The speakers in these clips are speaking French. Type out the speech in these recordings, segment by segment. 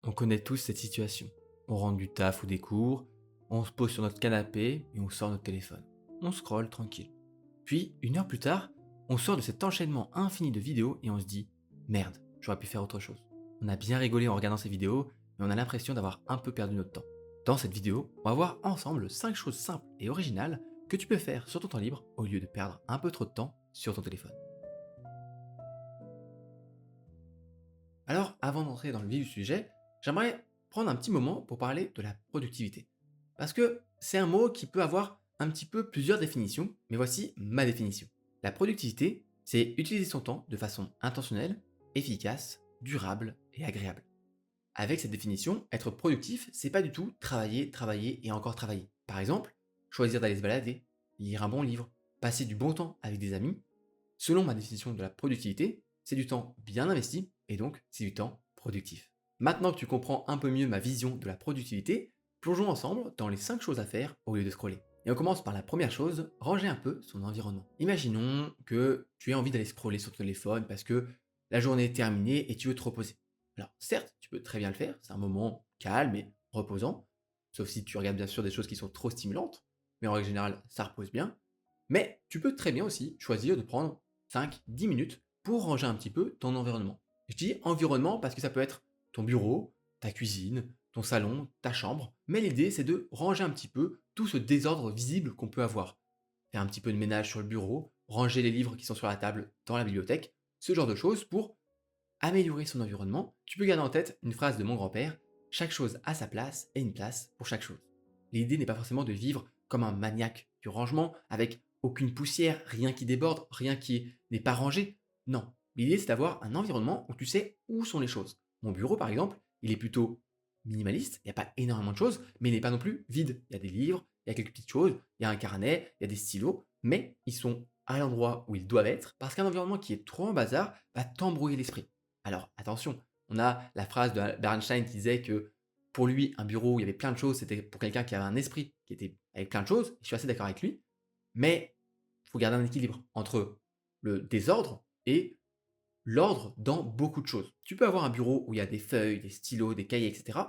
On connaît tous cette situation. On rentre du taf ou des cours, on se pose sur notre canapé et on sort notre téléphone. On scrolle tranquille. Puis, une heure plus tard, on sort de cet enchaînement infini de vidéos et on se dit merde, j'aurais pu faire autre chose. On a bien rigolé en regardant ces vidéos, mais on a l'impression d'avoir un peu perdu notre temps. Dans cette vidéo, on va voir ensemble 5 choses simples et originales que tu peux faire sur ton temps libre au lieu de perdre un peu trop de temps sur ton téléphone. Alors, avant d'entrer dans le vif du sujet, j'aimerais prendre un petit moment pour parler de la productivité. Parce que c'est un mot qui peut avoir un petit peu plusieurs définitions, mais voici ma définition. La productivité, c'est utiliser son temps de façon intentionnelle, efficace, durable et agréable. Avec cette définition, être productif, c'est pas du tout travailler, travailler et encore travailler. Par exemple, choisir d'aller se balader, lire un bon livre, passer du bon temps avec des amis. Selon ma définition de la productivité, c'est du temps bien investi et donc c'est du temps productif. Maintenant que tu comprends un peu mieux ma vision de la productivité, plongeons ensemble dans les 5 choses à faire au lieu de scroller. Et on commence par la première chose, ranger un peu son environnement. Imaginons que tu aies envie d'aller scroller sur ton téléphone parce que la journée est terminée et tu veux te reposer. Alors certes, tu peux très bien le faire, c'est un moment calme et reposant, sauf si tu regardes bien sûr des choses qui sont trop stimulantes, mais en règle générale, ça repose bien. Mais tu peux très bien aussi choisir de prendre 5-10 minutes pour ranger un petit peu ton environnement. Je dis environnement parce que ça peut être ton bureau, ta cuisine, ton salon, ta chambre, mais l'idée c'est de ranger un petit peu tout ce désordre visible qu'on peut avoir. Faire un petit peu de ménage sur le bureau, ranger les livres qui sont sur la table dans la bibliothèque, ce genre de choses pour améliorer son environnement. Tu peux garder en tête une phrase de mon grand-père, chaque chose a sa place et une place pour chaque chose. L'idée n'est pas forcément de vivre comme un maniaque du rangement, avec aucune poussière, rien qui déborde, rien qui n'est pas rangé. Non, l'idée c'est d'avoir un environnement où tu sais où sont les choses. Mon bureau par exemple, il est plutôt minimaliste, il n'y a pas énormément de choses, mais il n'est pas non plus vide. Il y a des livres, il y a quelques petites choses, il y a un carnet, il y a des stylos, mais ils sont à l'endroit où ils doivent être, parce qu'un environnement qui est trop en bazar va t'embrouiller l'esprit. Alors attention, on a la phrase d'Einstein qui disait que pour lui, un bureau où il y avait plein de choses, c'était pour quelqu'un qui avait un esprit qui était avec plein de choses. Je suis assez d'accord avec lui, mais il faut garder un équilibre entre le désordre et l'ordre dans beaucoup de choses. Tu peux avoir un bureau où il y a des feuilles, des stylos, des cahiers, etc.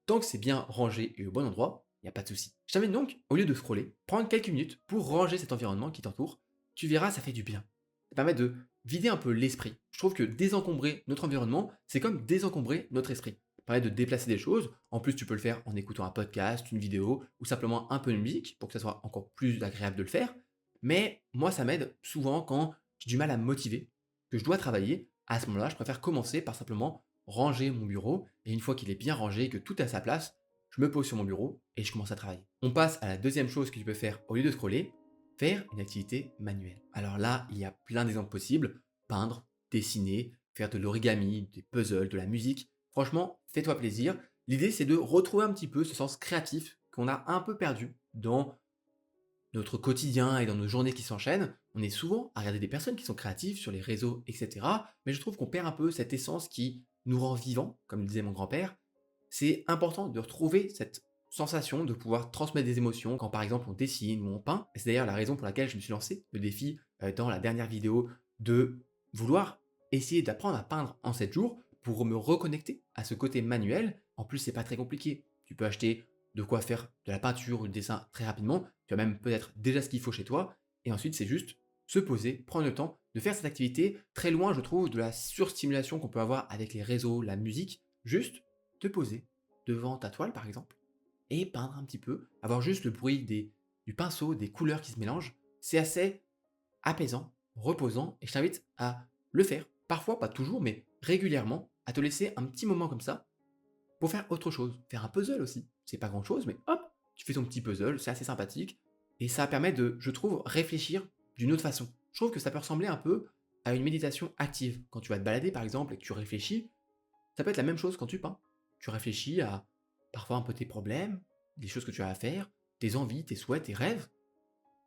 Tant que c'est bien rangé et au bon endroit, il n'y a pas de souci. Je t'invite donc, au lieu de scroller, prendre quelques minutes pour ranger cet environnement qui t'entoure. Tu verras, ça fait du bien. Ça permet de vider un peu l'esprit. Je trouve que désencombrer notre environnement, c'est comme désencombrer notre esprit. Ça permet de déplacer des choses. En plus, tu peux le faire en écoutant un podcast, une vidéo ou simplement un peu de musique pour que ça soit encore plus agréable de le faire. Mais moi, ça m'aide souvent quand j'ai du mal à me motiver, que je dois travailler. À ce moment-là, je préfère commencer par simplement ranger mon bureau. Et une fois qu'il est bien rangé, que tout est à sa place, je me pose sur mon bureau et je commence à travailler. On passe à la deuxième chose que tu peux faire au lieu de scroller, faire une activité manuelle. Alors là, il y a plein d'exemples possibles. Peindre, dessiner, faire de l'origami, des puzzles, de la musique. Franchement, fais-toi plaisir. L'idée, c'est de retrouver un petit peu ce sens créatif qu'on a un peu perdu dans notre quotidien et dans nos journées qui s'enchaînent. On est souvent à regarder des personnes qui sont créatives sur les réseaux, etc. Mais je trouve qu'on perd un peu cette essence qui nous rend vivants, comme le disait mon grand-père. C'est important de retrouver cette sensation de pouvoir transmettre des émotions quand par exemple on dessine ou on peint. Et c'est d'ailleurs la raison pour laquelle je me suis lancé le défi dans la dernière vidéo de vouloir essayer d'apprendre à peindre en 7 jours pour me reconnecter à ce côté manuel. En plus, c'est pas très compliqué. Tu peux acheter de quoi faire de la peinture ou du dessin très rapidement. Tu as même peut-être déjà ce qu'il faut chez toi. Et ensuite, c'est juste se poser, prendre le temps de faire cette activité très loin, je trouve, de la surstimulation qu'on peut avoir avec les réseaux, la musique. Juste te poser devant ta toile, par exemple, et peindre un petit peu, avoir juste le bruit du pinceau, des couleurs qui se mélangent. C'est assez apaisant, reposant, et je t'invite à le faire. Parfois, pas toujours, mais régulièrement, à te laisser un petit moment comme ça pour faire autre chose. Faire un puzzle aussi. C'est pas grand chose, mais hop, tu fais ton petit puzzle, c'est assez sympathique. Et ça permet de, je trouve, réfléchir d'une autre façon. Je trouve que ça peut ressembler un peu à une méditation active. Quand tu vas te balader, par exemple, et que tu réfléchis, ça peut être la même chose quand tu peins. Tu réfléchis à parfois un peu tes problèmes, des choses que tu as à faire, tes envies, tes souhaits, tes rêves.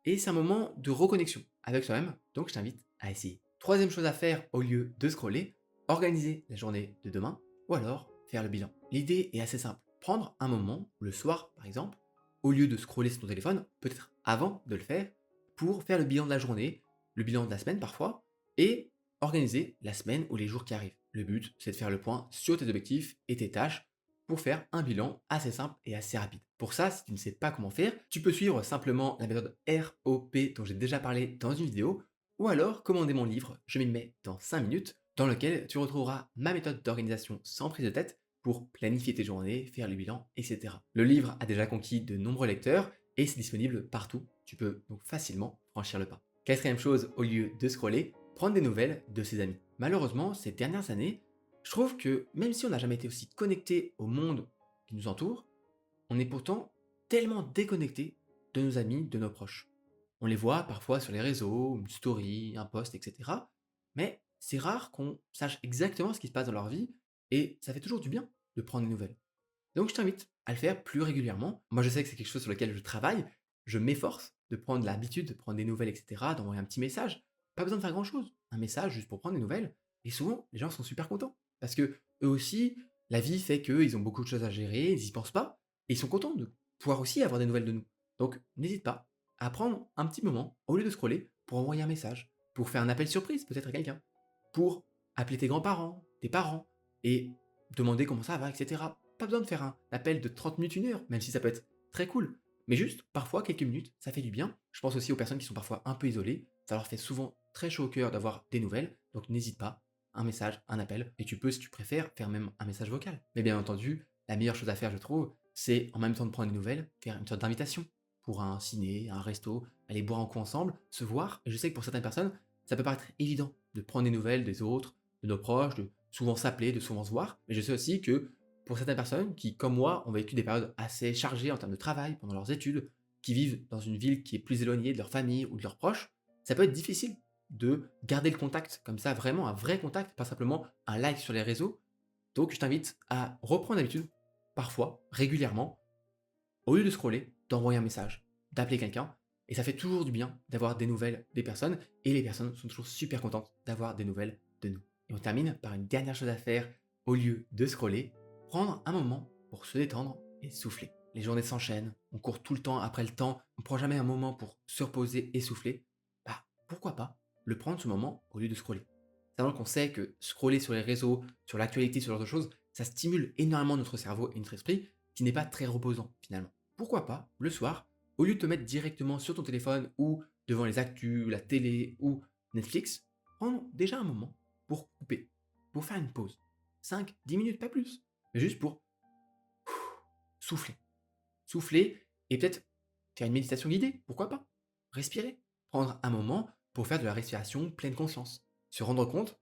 Et c'est un moment de reconnexion avec soi-même, donc je t'invite à essayer. Troisième chose à faire au lieu de scroller, organiser la journée de demain ou alors faire le bilan. L'idée est assez simple. Prendre un moment, le soir par exemple, au lieu de scroller sur ton téléphone, peut-être avant de le faire, pour faire le bilan de la journée, le bilan de la semaine parfois, et organiser la semaine ou les jours qui arrivent. Le but, c'est de faire le point sur tes objectifs et tes tâches pour faire un bilan assez simple et assez rapide. Pour ça, si tu ne sais pas comment faire, tu peux suivre simplement la méthode ROP dont j'ai déjà parlé dans une vidéo, ou alors commander mon livre Je m'y mets dans 5 minutes, dans lequel tu retrouveras ma méthode d'organisation sans prise de tête pour planifier tes journées, faire le bilan, etc. Le livre a déjà conquis de nombreux lecteurs et c'est disponible partout. Tu peux donc facilement franchir le pas. Quatrième chose, au lieu de scroller, prendre des nouvelles de ses amis. Malheureusement, ces dernières années, je trouve que même si on n'a jamais été aussi connecté au monde qui nous entoure, on est pourtant tellement déconnecté de nos amis, de nos proches. On les voit parfois sur les réseaux, une story, un post, etc. Mais c'est rare qu'on sache exactement ce qui se passe dans leur vie et ça fait toujours du bien de prendre des nouvelles. Donc je t'invite à le faire plus régulièrement. Moi je sais que c'est quelque chose sur lequel je travaille, je m'efforce de prendre l'habitude de prendre des nouvelles, etc., d'envoyer un petit message. Pas besoin de faire grand-chose, un message juste pour prendre des nouvelles. Et souvent, les gens sont super contents. Parce que eux aussi, la vie fait qu'ils ont beaucoup de choses à gérer, ils n'y pensent pas, et ils sont contents de pouvoir aussi avoir des nouvelles de nous. Donc n'hésite pas à prendre un petit moment, au lieu de scroller, pour envoyer un message, pour faire un appel surprise peut-être à quelqu'un, pour appeler tes grands-parents, tes parents, et demander comment ça va, etc. Pas besoin de faire un appel de 30 minutes, 1 heure, même si ça peut être très cool. Mais juste, parfois, quelques minutes, ça fait du bien. Je pense aussi aux personnes qui sont parfois un peu isolées. Ça leur fait souvent très chaud au cœur d'avoir des nouvelles. Donc n'hésite pas, un message, un appel. Et tu peux, si tu préfères, faire même un message vocal. Mais bien entendu, la meilleure chose à faire, je trouve, c'est en même temps de prendre des nouvelles, faire une sorte d'invitation pour un ciné, un resto, aller boire un coup ensemble, se voir. Et je sais que pour certaines personnes, ça peut paraître évident de prendre des nouvelles des autres, de nos proches, de souvent s'appeler, de souvent se voir. Mais je sais aussi que pour certaines personnes qui, comme moi, ont vécu des périodes assez chargées en termes de travail pendant leurs études, qui vivent dans une ville qui est plus éloignée de leur famille ou de leurs proches, ça peut être difficile de garder le contact comme ça, vraiment un vrai contact, pas simplement un like sur les réseaux. Donc je t'invite à reprendre l'habitude, parfois, régulièrement, au lieu de scroller, d'envoyer un message, d'appeler quelqu'un, et ça fait toujours du bien d'avoir des nouvelles des personnes, et les personnes sont toujours super contentes d'avoir des nouvelles de nous. Et on termine par une dernière chose à faire, au lieu de scroller, prendre un moment pour se détendre et souffler. Les journées s'enchaînent, on court tout le temps après le temps, on ne prend jamais un moment pour se reposer et souffler. Bah, pourquoi pas le prendre ce moment au lieu de scroller. Sachant qu'on sait que scroller sur les réseaux, sur l'actualité, ce genre de choses, ça stimule énormément notre cerveau et notre esprit, qui n'est pas très reposant finalement. Pourquoi pas, le soir, au lieu de te mettre directement sur ton téléphone ou devant les actus, la télé ou Netflix, prendre déjà un moment pour couper, pour faire une pause. 5, 10 minutes, pas plus. Mais juste pour souffler. Souffler et peut-être faire une méditation guidée, pourquoi pas. Respirer. Prendre un moment pour faire de la respiration pleine conscience. Se rendre compte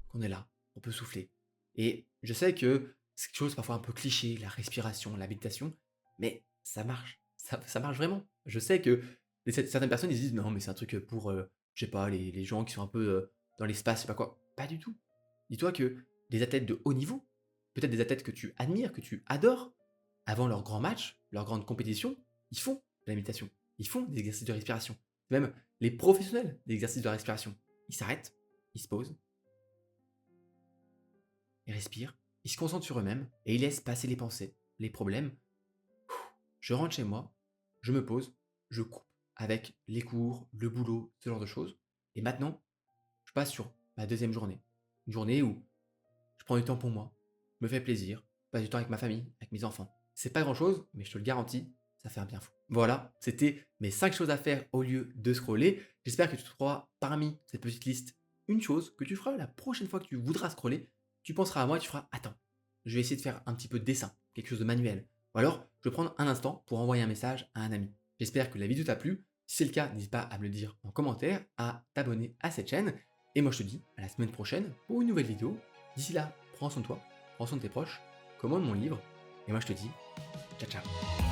qu'on est là, on peut souffler. Et je sais que c'est quelque chose parfois un peu cliché, la respiration, la méditation, mais ça marche. Ça marche vraiment. Je sais que certaines personnes ils se disent non, mais c'est un truc pour, je sais pas, les gens qui sont un peu dans l'espace, je sais pas quoi. Pas du tout. Dis-toi que des athlètes de haut niveau, peut-être des athlètes que tu admires, que tu adores, avant leur grand match, leur grande compétition, ils font de la méditation. Ils font des exercices de respiration. Même les professionnels des exercices de respiration. Ils s'arrêtent, ils se posent, ils respirent, ils se concentrent sur eux-mêmes et ils laissent passer les pensées, les problèmes. Je rentre chez moi, je me pose, je coupe avec les cours, le boulot, ce genre de choses. Et maintenant, je passe sur ma deuxième journée. Une journée où je prends du temps pour moi, je me fais plaisir, je passe du temps avec ma famille, avec mes enfants. C'est pas grand chose, mais je te le garantis, ça fait un bien fou. Voilà, c'était mes 5 choses à faire au lieu de scroller. J'espère que tu trouveras parmi cette petite liste une chose que tu feras la prochaine fois que tu voudras scroller. Tu penseras à moi et tu feras attends, je vais essayer de faire un petit peu de dessin, quelque chose de manuel. Ou alors, je vais prendre un instant pour envoyer un message à un ami. J'espère que la vidéo t'a plu. Si c'est le cas, n'hésite pas à me le dire en commentaire, à t'abonner à cette chaîne. Et moi, je te dis à la semaine prochaine pour une nouvelle vidéo. D'ici là, prends soin de toi, prends soin de tes proches, commande mon livre. Et moi, je te dis ciao ciao.